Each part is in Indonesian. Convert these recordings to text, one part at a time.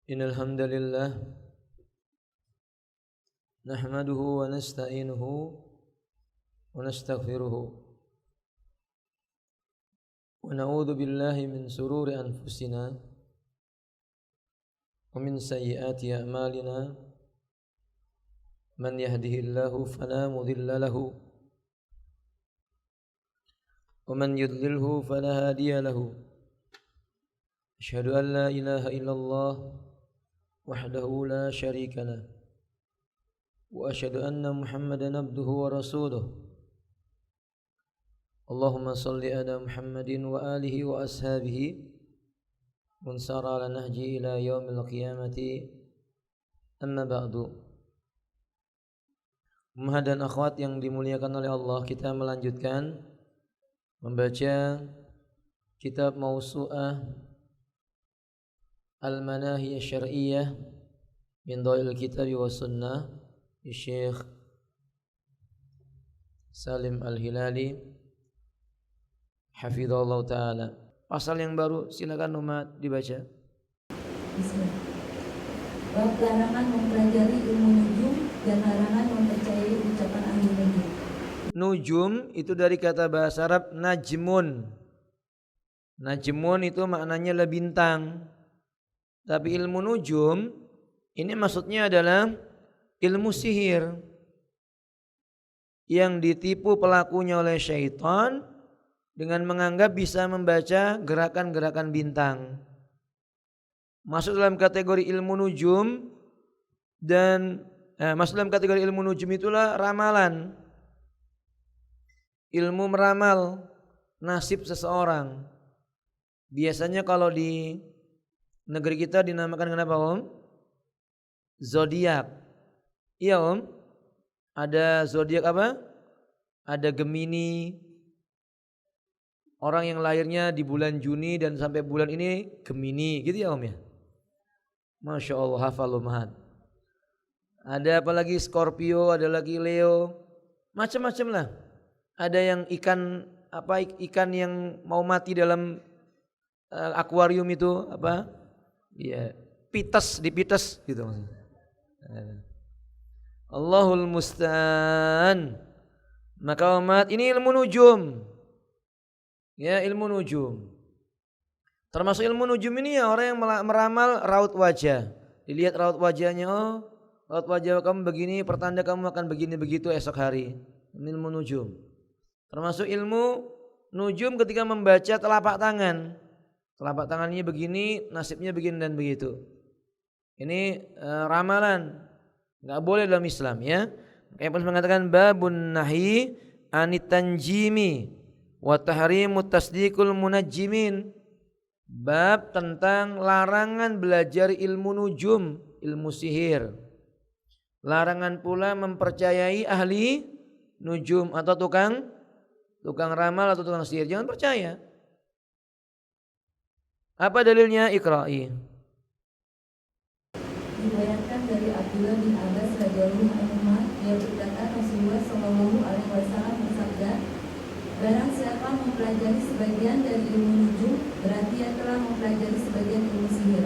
Innal hamdalillah nahmaduhu wa nasta'inuhu wa nastaghfiruhu wa na'udzu billahi min sururi anfusina wa min sayyiati a'malina man yahdihillahu fala mudilla lahu wa man yudlilhu fala hadiya lahu. Asyhadu an la ilaha illallah wahdahu la syarika lah wa asyhadu anna Muhammadan abduhu wa rasuluh. Allahumma salli ala Muhammadin wa alihi wa ashabihi man sara ala nahji ila yaumil qiyamati. Amma ba'du. Ummah dan akhwat yang dimuliakan oleh Allah, kita melanjutkan membaca kitab Mausu'ah Al-Manahi Asy-Syar'iyyah min Dhail Kitab wa Sunnah Syekh Salim Al-Hilali hafizallahu taala. Pasal yang baru, silakan umat dibaca. Bismillah. Bab larangan mempelajari ilmu nujum dan larangan mempercayai ucapan ahli nujum. Nujum itu dari kata bahasa Arab najmun. Najmun itu maknanya adalah bintang. Tapi ilmu nujum ini maksudnya adalah ilmu sihir yang ditipu pelakunya oleh syaitan dengan menganggap bisa membaca gerakan-gerakan bintang. Masuk dalam kategori ilmu nujum dan masuk dalam kategori ilmu nujum itulah ramalan. Ilmu meramal nasib seseorang. Biasanya kalau di negeri kita dinamakan kenapa Om? Zodiak. Iya Om. Ada zodiak apa? Ada Gemini. Orang yang lahirnya di bulan Juni dan sampai bulan ini Gemini, gitu ya Om ya. Masya Allah, hafal umat. Ada apa lagi Scorpio, ada lagi Leo, macam-macam lah. Ada yang ikan yang mau mati dalam akuarium itu apa? Ya, dipites gitu maksudnya. Allahul musta'an. Maka umat, ini ilmu nujum. Ya, ilmu nujum. Termasuk ilmu nujum ini ya orang yang meramal raut wajah. Dilihat raut wajahnya, oh, raut wajah kamu begini, pertanda kamu akan begini begitu esok hari. Ini ilmu nujum. Termasuk ilmu nujum ketika membaca telapak tangan. Telapak tangannya begini, nasibnya begini dan begitu. Ini ramalan, nggak boleh dalam Islam ya. Kayak pun mengatakan babun nahi anit tanjimi wa tahrimut tasdiqul munajjimin. Bab tentang larangan belajar ilmu nujum, ilmu sihir. Larangan pula mempercayai ahli nujum atau tukang ramal atau tukang sihir. Jangan percaya. Apa dalilnya? Iqra'i. Diriwayatkan dari Abdullah bin Abbas radhiyallahu anhu, dia berkata Rasulullah sallallahu alaihi wasallam bersabda, barang siapa mempelajari sebagian dari ilmu nujum, berarti ia telah mempelajari sebagian ilmu sihir.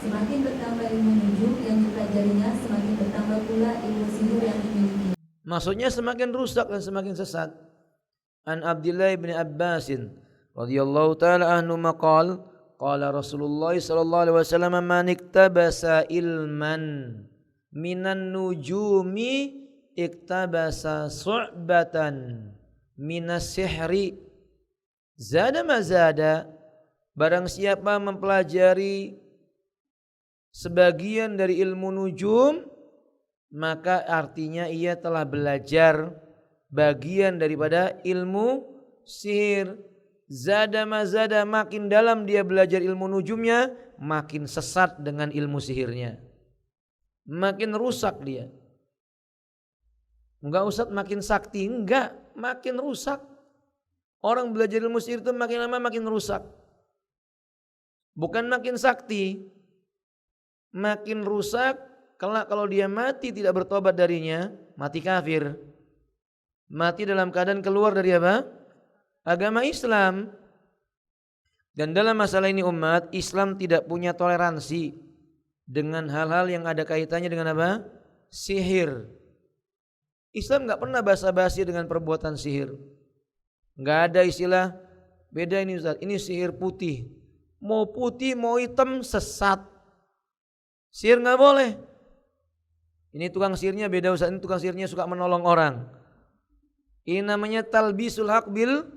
Semakin bertambah ilmu nujum yang dipelajarinya, semakin bertambah pula ilmu sihir yang dimiliki. Maksudnya semakin rusak dan semakin sesat. An Abdullah bin Abbasin radhiyallahu taala anhu maqal qala Rasulullah sallallahu alaihi wasallam man iktabasa ilman minan nujumi iktabasa su'batan minas sihri zada mazada. Barang siapa mempelajari sebagian dari ilmu nujum, maka artinya ia telah belajar bagian daripada ilmu sihir. Zada mazada, makin dalam dia belajar ilmu nujumnya, makin sesat dengan ilmu sihirnya. Makin rusak dia. Enggak Ustaz makin sakti, enggak, makin rusak. Orang belajar ilmu sihir itu makin lama makin rusak. Bukan makin sakti. Makin rusak, kelak kalau dia mati tidak bertobat darinya, mati kafir. Mati dalam keadaan keluar dari apa? Agama Islam. Dan dalam masalah ini umat, Islam tidak punya toleransi. dengan hal-hal yang ada kaitannya dengan apa? Sihir. Islam nggak pernah basa-basi dengan perbuatan sihir. Nggak ada istilah beda ini Ustaz, ini sihir putih. Mau putih mau hitam sesat. Sihir nggak boleh. Ini tukang sihirnya beda Ustaz, ini tukang sihirnya suka menolong orang. Ini namanya talbisul haq bil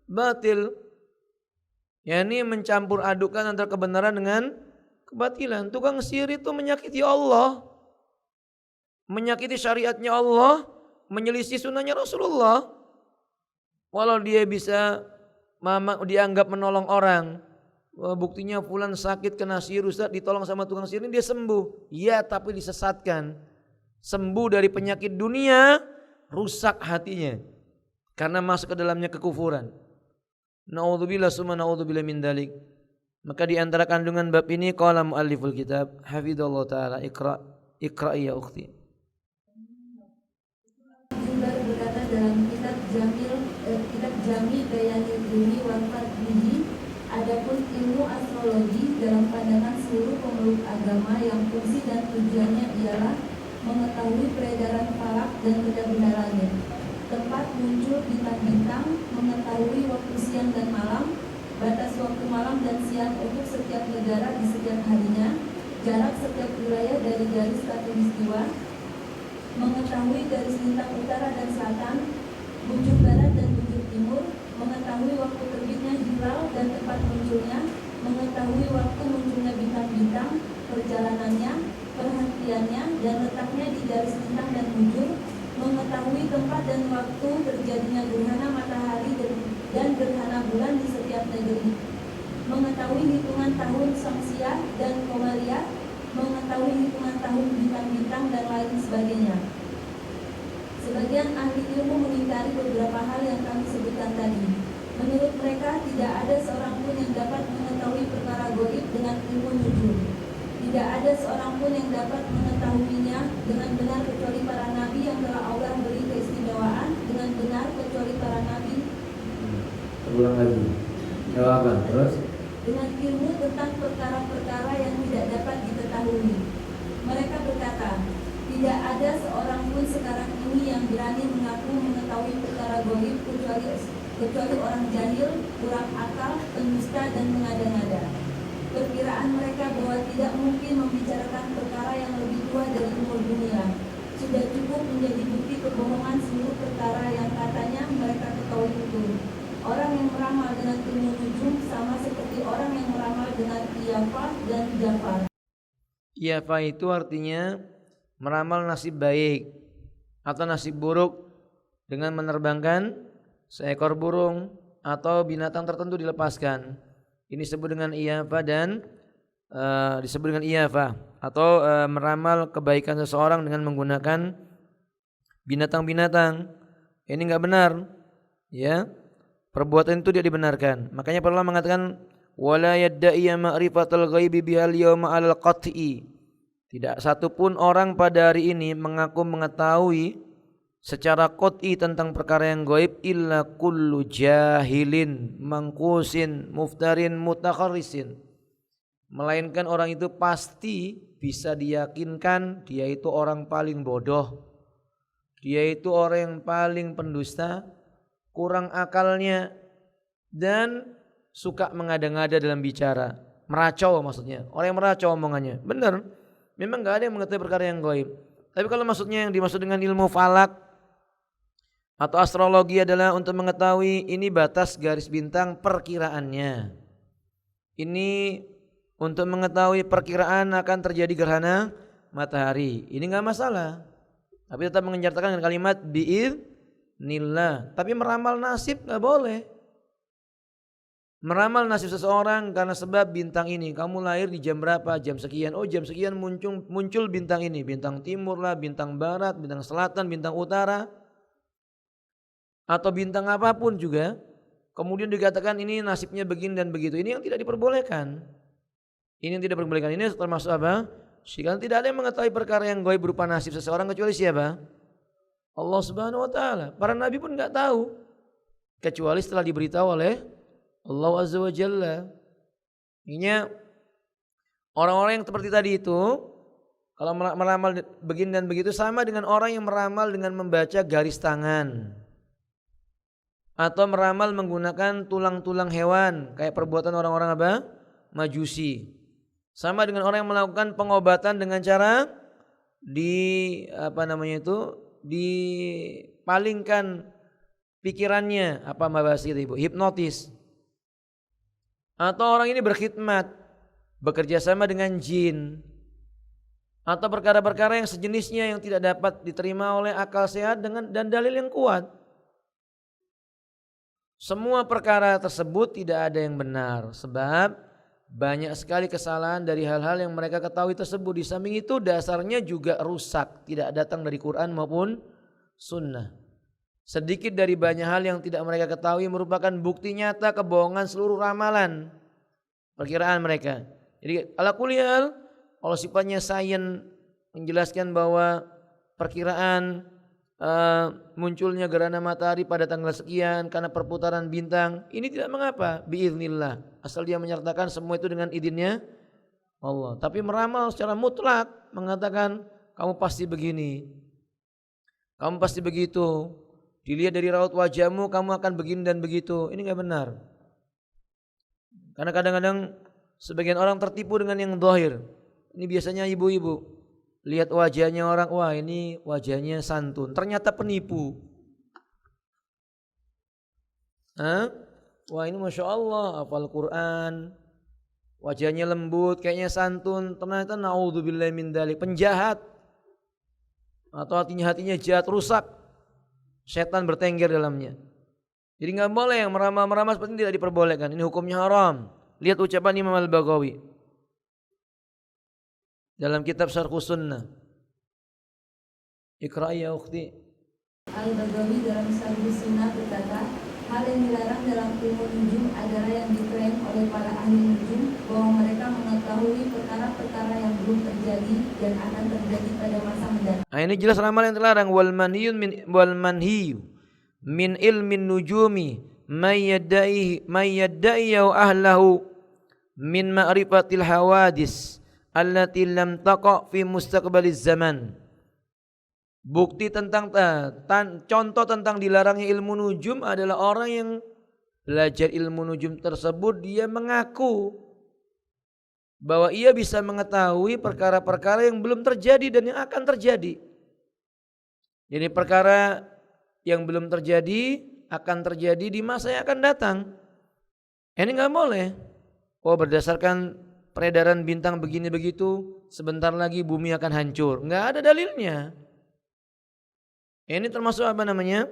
batil. Ya, ini mencampur adukan antara kebenaran dengan kebatilan. Tukang sihir itu menyakiti Allah, menyakiti syariatnya Allah, menyelisih sunnahnya Rasulullah. Walau dia bisa dianggap menolong orang, buktinya fulan sakit kena sihir Ustaz, ditolong sama tukang sihir ini dia sembuh. Ya, tapi disesatkan. Sembuh dari penyakit dunia, rusak hatinya karena masuk ke dalamnya kekufuran. Na'udzubillah summa na'udzubillah min dalik. Maka di antara kandungan bab ini qala mualliful kitab hafizallahu taala iqra ya ukhti. Jumlah berkata dalam kitab Jami Bayanil Ilmi wal Fadlihi, adapun ilmu astrologi dalam pandangan seluruh pemeluk agama yang fungsi dan tujuannya ialah mengetahui peredaran falak dan benda-benda langit, tempat muncul bintang-bintang, mengetahui waktu siang dan malam, batas waktu malam dan siang untuk setiap negara di setiap harinya, jarak setiap wilayah dari garis khatulistiwa, mengetahui garis lintang utara dan selatan, bujur barat dan bujur timur, mengetahui waktu terbitnya hilal dan tempat munculnya, mengetahui waktu munculnya bintang-bintang, perjalanannya, perhentiannya, dan letaknya di garis lintang dan bujur, mengetahui tempat dan waktu terjadinya gerhana matahari dan gerhana bulan di setiap negeri, mengetahui hitungan tahun Samsiah dan Qamariyah, mengetahui hitungan tahun bintang-bintang dan lain sebagainya. Sebagian ahli ilmu mengingkari beberapa hal yang kami sebutkan tadi. Menurut mereka tidak ada seorang pun yang dapat mengetahui perkara gaib dengan ilmu nujum. Tidak ada seorang pun yang dapat mengetahuinya dengan benar kecuali para nabi yang telah Allah beri keistimewaan dengan benar kecuali para nabi. Ulang lagi. Jawaban terus. Dengan ilmu tentang perkara-perkara yang tidak dapat diketahui. Mereka berkata, tidak ada seorang pun sekarang ini yang berani mengaku mengetahui perkara gaib kecuali orang jahil, kurang akal, pendusta dan mengada-ngada. Perkiraan mereka bahwa tidak mungkin membicarakan perkara yang lebih tua dari umur dunia sudah cukup menjadi bukti kebohongan seluruh perkara yang katanya mereka ketahui itu. Orang yang meramal dengan ilmu nujum sama seperti orang yang meramal dengan Iyafa dan Jafar. Iyafa itu artinya meramal nasib baik atau nasib buruk dengan menerbangkan seekor burung atau binatang tertentu dilepaskan. Ini disebut dengan iyafa dan disebut dengan iyafa atau meramal kebaikan seseorang dengan menggunakan binatang-binatang. Ini enggak benar, ya. Perbuatan itu tidak dibenarkan. Makanya para ulama mengatakan wala yadda'i ma'rifatal ghaibi bihal yawma 'alal qat'i. Tidak satu pun orang pada hari ini mengaku mengetahui secara qat'i tentang perkara yang gaib illa kullu jahilin mangkusin muftarin mutakharrisin, melainkan orang itu pasti bisa diyakinkan dia itu orang paling bodoh, dia itu orang yang paling pendusta, kurang akalnya, dan suka mengada-ngada dalam bicara, meracau maksudnya, orang yang meracau omongannya. Benar, memang gak ada yang mengetahui perkara yang gaib. Tapi kalau maksudnya yang dimaksud dengan ilmu falak atau astrologi adalah untuk mengetahui ini batas garis bintang perkiraannya, ini untuk mengetahui perkiraan akan terjadi gerhana matahari, ini gak masalah. Tapi tetap menyertakan dengan kalimat bi'idznillah. Tapi meramal nasib gak boleh. Meramal nasib seseorang karena sebab bintang ini, kamu lahir di jam berapa, jam sekian, oh jam sekian muncul bintang ini, bintang timur lah, bintang barat, bintang selatan, bintang utara, atau bintang apapun juga, kemudian dikatakan ini nasibnya begini dan begitu. Ini yang tidak diperbolehkan. Ini yang tidak diperbolehkan. Ini termasuk apa? Syirik. Tidak ada yang mengetahui perkara yang gaib berupa nasib seseorang kecuali siapa? Allah Subhanahu wa taala. Para nabi pun enggak tahu kecuali setelah diberitahu oleh Allah Azza wa Jalla. Intinya Orang-orang yang seperti tadi itu kalau meramal begini dan begitu sama dengan orang yang meramal dengan membaca garis tangan atau meramal menggunakan tulang-tulang hewan kayak perbuatan orang-orang apa? Majusi. Sama dengan orang yang melakukan pengobatan dengan cara dipalingkan pikirannya, apa bahasa itu Ibu? Hipnotis. Atau orang ini berkhidmat, bekerja sama dengan jin, atau perkara-perkara yang sejenisnya yang tidak dapat diterima oleh akal sehat dan dalil yang kuat. Semua perkara tersebut tidak ada yang benar, sebab banyak sekali kesalahan dari hal-hal yang mereka ketahui tersebut. Di samping itu dasarnya juga rusak, tidak datang dari Quran maupun sunnah. Sedikit dari banyak hal yang tidak mereka ketahui merupakan bukti nyata kebohongan seluruh ramalan, perkiraan mereka. Jadi ala kulli hal, kalau sifatnya sains menjelaskan bahwa perkiraan munculnya gerhana matahari pada tanggal sekian karena perputaran bintang, ini tidak mengapa, biiznillah, asal dia menyertakan semua itu dengan izinnya Allah. Tapi meramal secara mutlak mengatakan kamu pasti begini, kamu pasti begitu, dilihat dari raut wajahmu kamu akan begini dan begitu, ini enggak benar. Karena kadang-kadang sebagian orang tertipu dengan yang zahir. Ini biasanya ibu-ibu lihat wajahnya orang, wah ini wajahnya santun, ternyata penipu. Wah ini Masya Allah hafal Quran, wajahnya lembut, kayaknya santun, ternyata naudzubillahi min dzalik, penjahat. Atau hatinya jahat, rusak, setan bertengger dalamnya. Jadi gak boleh yang meramal-meramal seperti ini, tidak diperbolehkan, ini hukumnya haram. Lihat ucapan Imam Al-Baghawi dalam kitab Syarh Sunnah. Iqra ya ukhti. Al-Baghawi dalam Syarh Sunnah berkata, hal yang dilarang dalam ilmu nujum adalah yang diklaim oleh para ahli nujum bahwa mereka mengetahui perkara-perkara yang belum terjadi dan akan terjadi pada masa mendatang. Nah, ini jelas ramalan yang terlarang. Wal manhiyu min ilmin nujumi may yadda'i ahlahu min ma'rifatil hawadis allati lam taqa fi mustaqbaliz zaman. Bukti tentang contoh tentang dilarangnya ilmu nujum adalah orang yang belajar ilmu nujum tersebut, dia mengaku bahwa ia bisa mengetahui perkara-perkara yang belum terjadi dan yang akan terjadi. Jadi perkara yang belum terjadi akan terjadi di masa yang akan datang. Ini enggak boleh. Oh, berdasarkan peredaran bintang begini begitu, sebentar lagi bumi akan hancur. Enggak ada dalilnya. Ini termasuk apa namanya?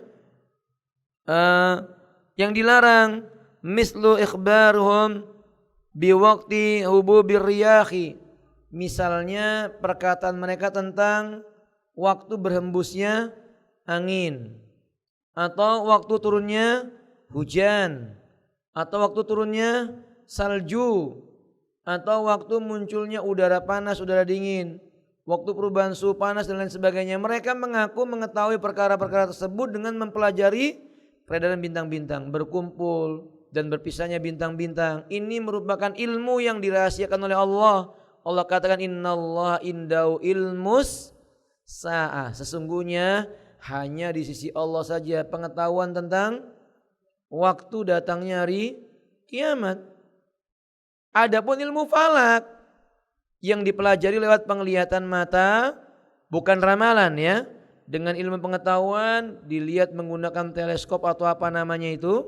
Yang dilarang, mislu ikhbaruhum biwaqti hububir riyahi. Misalnya perkataan mereka tentang waktu berhembusnya angin, atau waktu turunnya hujan, atau waktu turunnya salju, atau waktu munculnya udara panas, udara dingin, waktu perubahan suhu panas dan lain sebagainya. Mereka mengaku mengetahui perkara-perkara tersebut dengan mempelajari peredaran bintang-bintang, berkumpul dan berpisahnya bintang-bintang. Ini merupakan ilmu yang dirahasiakan oleh Allah. Allah katakan innallaha indau ilmus sa'ah. Sesungguhnya hanya di sisi Allah saja pengetahuan tentang waktu datangnya hari kiamat. Adapun ilmu falak yang dipelajari lewat penglihatan mata, bukan ramalan ya. Dengan ilmu pengetahuan dilihat menggunakan teleskop atau apa namanya itu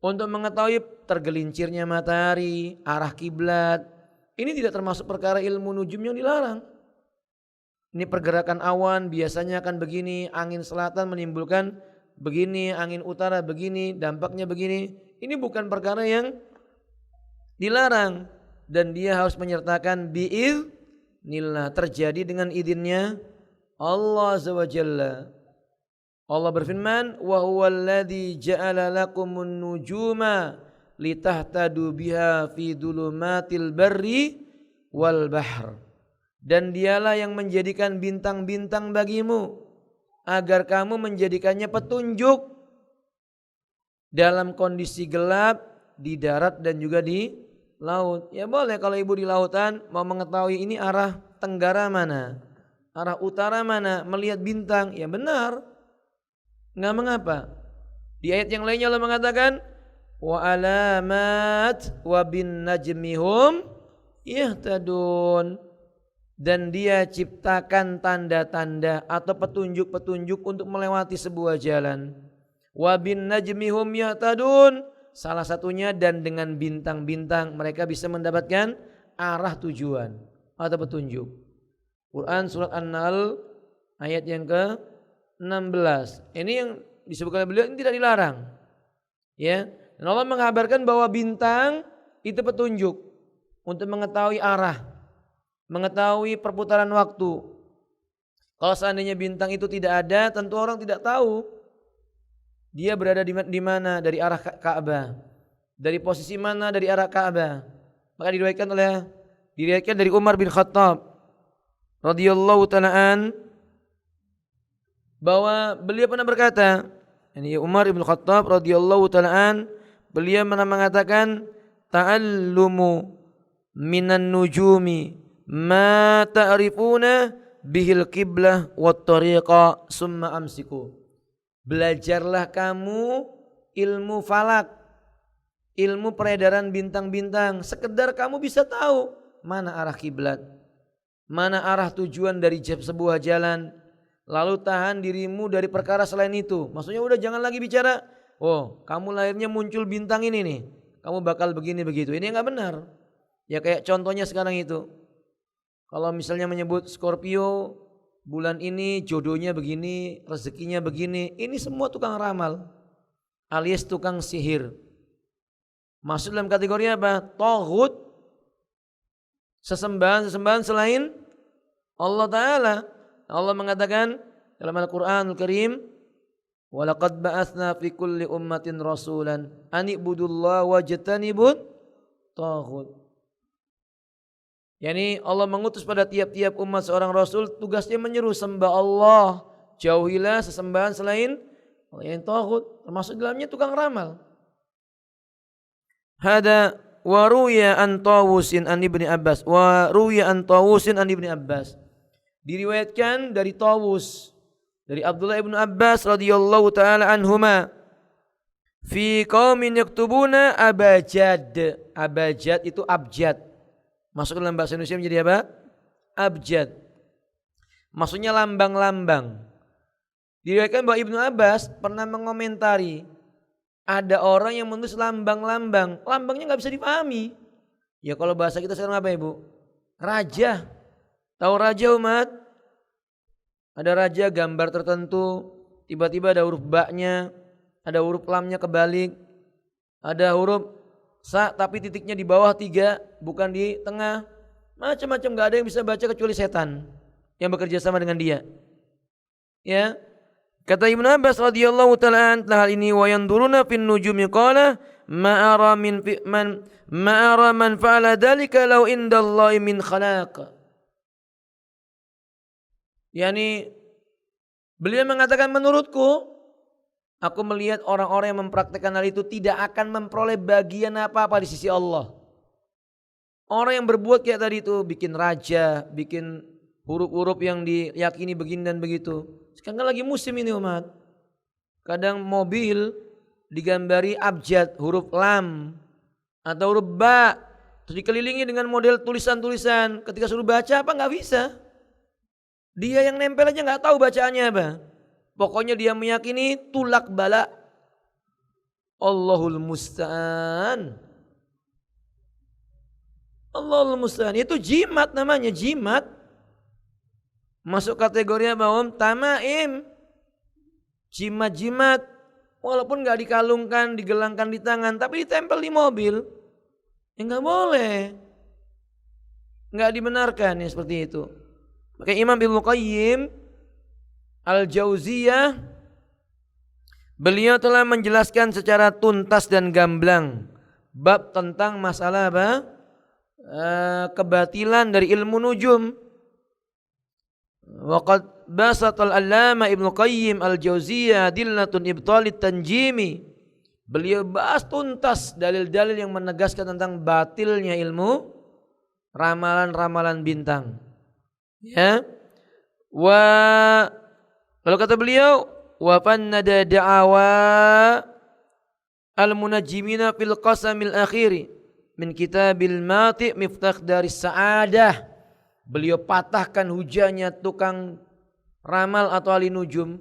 untuk mengetahui tergelincirnya matahari, arah kiblat. Ini tidak termasuk perkara ilmu nujum yang dilarang. Ini pergerakan awan biasanya akan begini, angin selatan menimbulkan begini, angin utara begini, dampaknya begini. Ini bukan perkara yang dilarang dan dia harus menyertakan biiznillah, terjadi dengan izinnya Allah Azza wa Jalla. Allah berfirman, wa huwallazi ja'ala lakumun nujuma litahtadu biha fi dhulumatil barri wal bahr. Dan dialah yang menjadikan bintang-bintang bagimu agar kamu menjadikannya petunjuk dalam kondisi gelap di darat dan juga di laut. Ya boleh kalau ibu di lautan mau mengetahui ini arah tenggara mana, arah utara mana, melihat bintang, ya benar. Enggak mengapa. Di ayat yang lainnya Allah mengatakan wa alamat wa bin najmihum yahtadun, dan dia ciptakan tanda-tanda atau petunjuk-petunjuk untuk melewati sebuah jalan. Wa bin najmihum yahtadun, salah satunya dan dengan bintang-bintang mereka bisa mendapatkan arah tujuan atau petunjuk. Quran surat An-Nahl ayat yang ke-16. Ini yang disebutkan oleh beliau ini tidak dilarang. Ya. Dan Allah mengabarkan bahwa bintang itu petunjuk untuk mengetahui arah, mengetahui perputaran waktu. Kalau seandainya bintang itu tidak ada, tentu orang tidak tahu dia berada di mana dari arah Ka'bah, dari posisi mana dari arah Ka'bah. Maka diriwayatkan dari Umar bin Khattab radhiyallahu ta'ala bahwa beliau pernah berkata, ini Umar bin Khattab radhiyallahu ta'ala, beliau pernah mengatakan, ta'allumu minan nujumi ma ta'rifuna bihil qiblah wat tariqa summa amsiku. Belajarlah kamu ilmu falak, ilmu peredaran bintang-bintang, sekedar kamu bisa tahu mana arah kiblat, mana arah tujuan dari sebuah jalan, lalu tahan dirimu dari perkara selain itu. Maksudnya udah jangan lagi bicara, oh kamu lahirnya muncul bintang ini nih, kamu bakal begini begitu. Ini enggak benar. Ya kayak contohnya sekarang itu, kalau misalnya menyebut Scorpio, bulan ini jodohnya begini, rezekinya begini, ini semua tukang ramal alias tukang sihir. Masuk dalam kategori apa? Taghut, sesembahan selain Allah Ta'ala. Allah mengatakan dalam Al-Quranul Karim, walaqad ba'atsna fi kulli ummatin rasulan an ibudullaha wajtanibut taghut. Yani Allah mengutus pada tiap-tiap umat seorang rasul, tugasnya menyeru sembah Allah, jauhilah sesembahan selain Allah, yang taghut, termasuk dalamnya tukang ramal. Hada wa ruya an Tawusin an Ibni Abbas wa ruya an Tawusin an Ibni Abbas. Diriwayatkan dari Tawus, dari Abdullah ibnu Abbas radhiyallahu taala anhuma, fi qaumin yaktubuna abajad. Abajad itu abjad. Masuk dalam bahasa Indonesia menjadi apa? Abjad. Maksudnya lambang-lambang. Diriwayatkan bahwa Ibnu Abbas pernah mengomentari ada orang yang menulis lambang-lambang, lambangnya nggak bisa dipahami. Ya kalau bahasa kita sekarang apa Ibu? Raja. Tahu raja umat? Ada raja gambar tertentu, tiba-tiba ada huruf ba-nya, ada huruf lamnya kebalik, ada huruf sa tapi titiknya di bawah 3 bukan di tengah. Macam-macam, gak ada yang bisa baca kecuali setan yang bekerja sama dengan dia. Ya. Kata Ibnu Abbas radhiyallahu ta'ala hal ini, wa yanduruna fin nujumi qala ma ara man fa'ala dzalika law indallahi min khalaq. Yani beliau mengatakan, menurutku aku melihat orang-orang yang mempraktikkan hal itu tidak akan memperoleh bagian apa-apa di sisi Allah. Orang yang berbuat kayak tadi itu, bikin raja, bikin huruf-huruf yang diyakini begini dan begitu. Sekarang lagi musim ini umat. Kadang mobil digambari abjad, huruf lam atau huruf ba, terus dikelilingi dengan model tulisan-tulisan. Ketika suruh baca apa nggak bisa. Dia yang nempel aja nggak tahu bacaannya apa. Pokoknya dia meyakini tulak bala. Allahul musta'an. Allahul musta'an. Itu jimat namanya, jimat. Masuk kategori apa om? Tamaim. Jimat-jimat. Walaupun gak dikalungkan, digelangkan di tangan, tapi ditempel di mobil. Ya gak boleh. Gak dibenarkan ya seperti itu. Maka Imam Ibnu Qayyim Al-Jauziyah, beliau telah menjelaskan secara tuntas dan gamblang bab tentang masalah apa? Kebatilan dari ilmu nujum. Waqad basatal allama Ibnu Qayyim Al-Jauziyah dillatun ibtalit tanjimi Beliau bahas tuntas dalil-dalil yang menegaskan tentang batilnya ilmu ramalan-ramalan bintang. Ya. Lalu kata beliau, wa fannada da'awa al-munajjimina fil qasamil akhiri min kitabil mati miftah dari sa'adah. Beliau patahkan hujahnya tukang ramal atau ahli nujum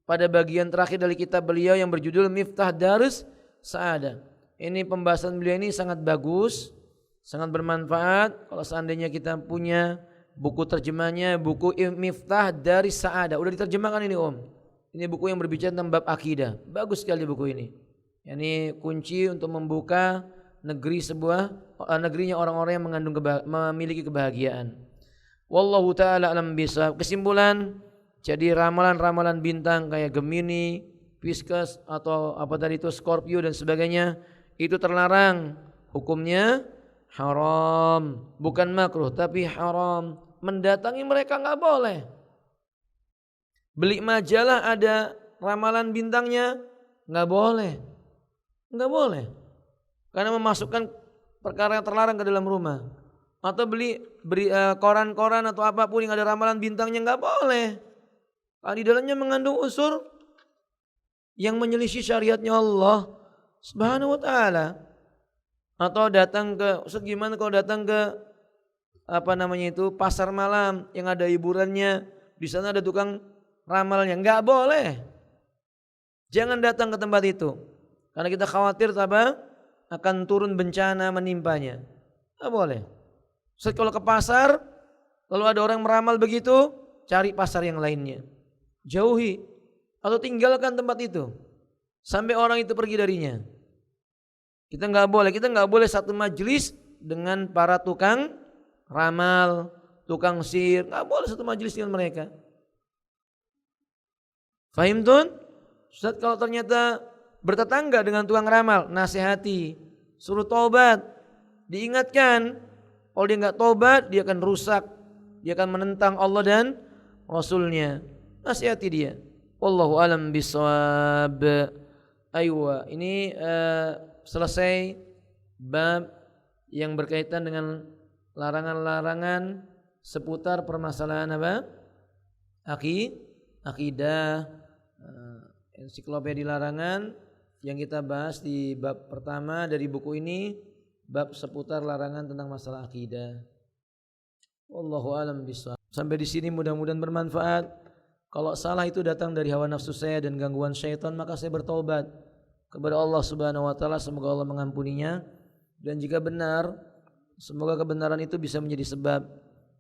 pada bagian terakhir dari kitab beliau yang berjudul Miftah Darus Sa'adah. Ini pembahasan beliau ini sangat bagus, sangat bermanfaat. Kalau seandainya kita punya buku terjemahnya, buku Miftah Darus Sa'adah, udah diterjemahkan ini Om. Ini buku yang berbicara tentang bab akidah. Bagus sekali buku ini. Ini kunci untuk membuka negerinya orang-orang yang memiliki kebahagiaan. Wallahu ta'ala alam bisawab. Kesimpulan, jadi ramalan-ramalan bintang kayak Gemini, Pisces atau apa tadi itu Scorpio dan sebagainya itu terlarang. Hukumnya haram, bukan makruh tapi haram. Mendatangi mereka enggak boleh. Beli majalah ada ramalan bintangnya enggak boleh. Enggak boleh. Karena memasukkan perkara yang terlarang ke dalam rumah. Atau beli koran-koran atau apapun yang ada ramalan bintangnya enggak boleh. Di dalamnya mengandung unsur yang menyelisih syariatnya Allah Subhanahu wa taala. Atau datang ke Ustaz, gimana kalau datang ke pasar malam yang ada hiburannya, di sana ada tukang ramalnya, enggak boleh. Jangan datang ke tempat itu. Karena kita khawatir akan turun bencana menimpanya. Enggak boleh. Ustaz, kalau ke pasar lalu ada orang meramal begitu, cari pasar yang lainnya. Jauhi atau tinggalkan tempat itu sampai orang itu pergi darinya. Kita nggak boleh satu majelis dengan para tukang ramal, tukang sihir, nggak boleh satu majelis dengan mereka. Fahim tun? Ustaz, kalau ternyata bertetangga dengan tukang ramal, nasihati, suruh taubat, diingatkan. Kalau dia nggak taubat, dia akan rusak, dia akan menentang Allah dan Rasulnya. Nasihati dia. Wallahu alam bisawab. Aywa, ini selesai bab yang berkaitan dengan larangan-larangan seputar permasalahan akidah, ensiklopedia larangan yang kita bahas di bab pertama dari buku ini, bab seputar larangan tentang masalah akidah. Wallahu alam bisawab. Sampai di sini mudah-mudahan bermanfaat. Kalau salah itu datang dari hawa nafsu saya dan gangguan syaitan, maka saya bertaubat kepada Allah Subhanahu wa taala, semoga Allah mengampuninya. Dan jika benar, semoga kebenaran itu bisa menjadi sebab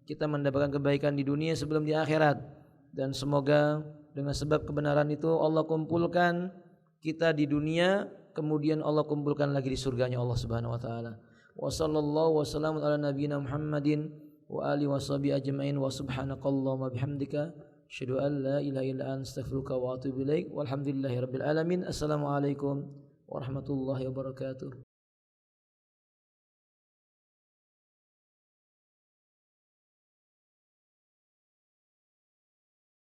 kita mendapatkan kebaikan di dunia sebelum di akhirat. Dan semoga dengan sebab kebenaran itu Allah kumpulkan kita di dunia, kemudian Allah kumpulkan lagi di surganya Allah Subhanahu wa taala. Wa sallallahu wasallam ala nabiyyina Muhammadin wa alihi washabihi ajmain wa subhanakallahumma bihamdika asyhadu an la ilaha illa anta astaghfiruka wa atubu ilaik. Walhamdulillahirabbil alamin. Assalamualaikum warahmatullahi wabarakatuh.